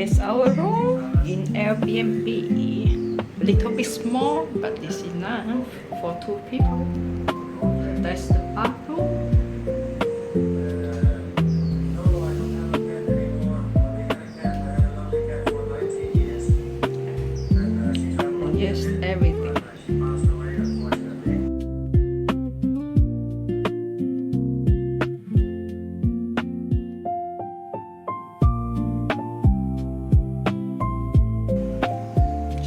Here's our room in Airbnb. A little bit small, but it's enough for 2 people. That's the bathroom. Yes, everything.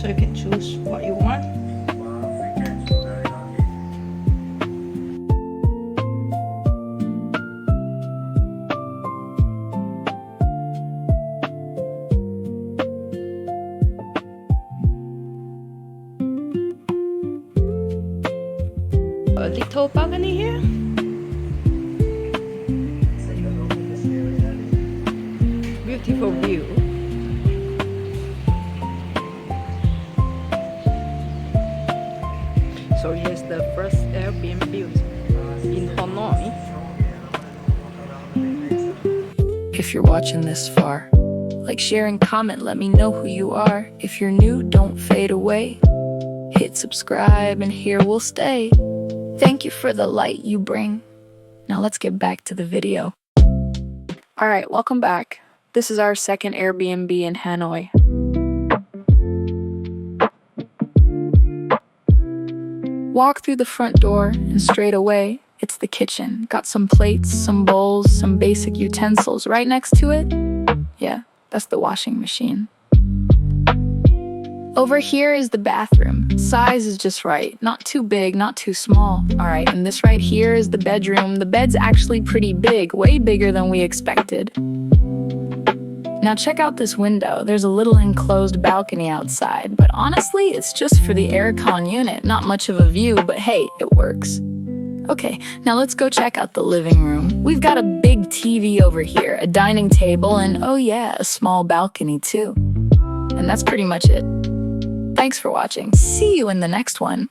So you can choose what you want. A little balcony here. Beautiful view. So here's the first Airbnb in Hanoi. If you're watching this far, like, share, and comment, let me know who you are. If you're new, don't fade away. Hit subscribe and here we'll stay. Thank you for the light you bring. Now let's get back to the video. Alright, welcome back. This is our second Airbnb in Hanoi. Walk through the front door and straight away, it's the kitchen. Got some plates, some bowls, some basic utensils. Right next to it, yeah, that's the washing machine. Over here is the bathroom. Size is just right. Not too big, not too small. Alright, and this right here is the bedroom. The bed's actually pretty big, way bigger than we expected. Now check out this window. There's a little enclosed balcony outside, but honestly, it's just for the aircon unit. Not much of a view, but hey, it works. Okay, now let's go check out the living room. We've got a big TV over here, a dining table, and oh yeah, a small balcony too. And that's pretty much it. Thanks for watching. See you in the next one.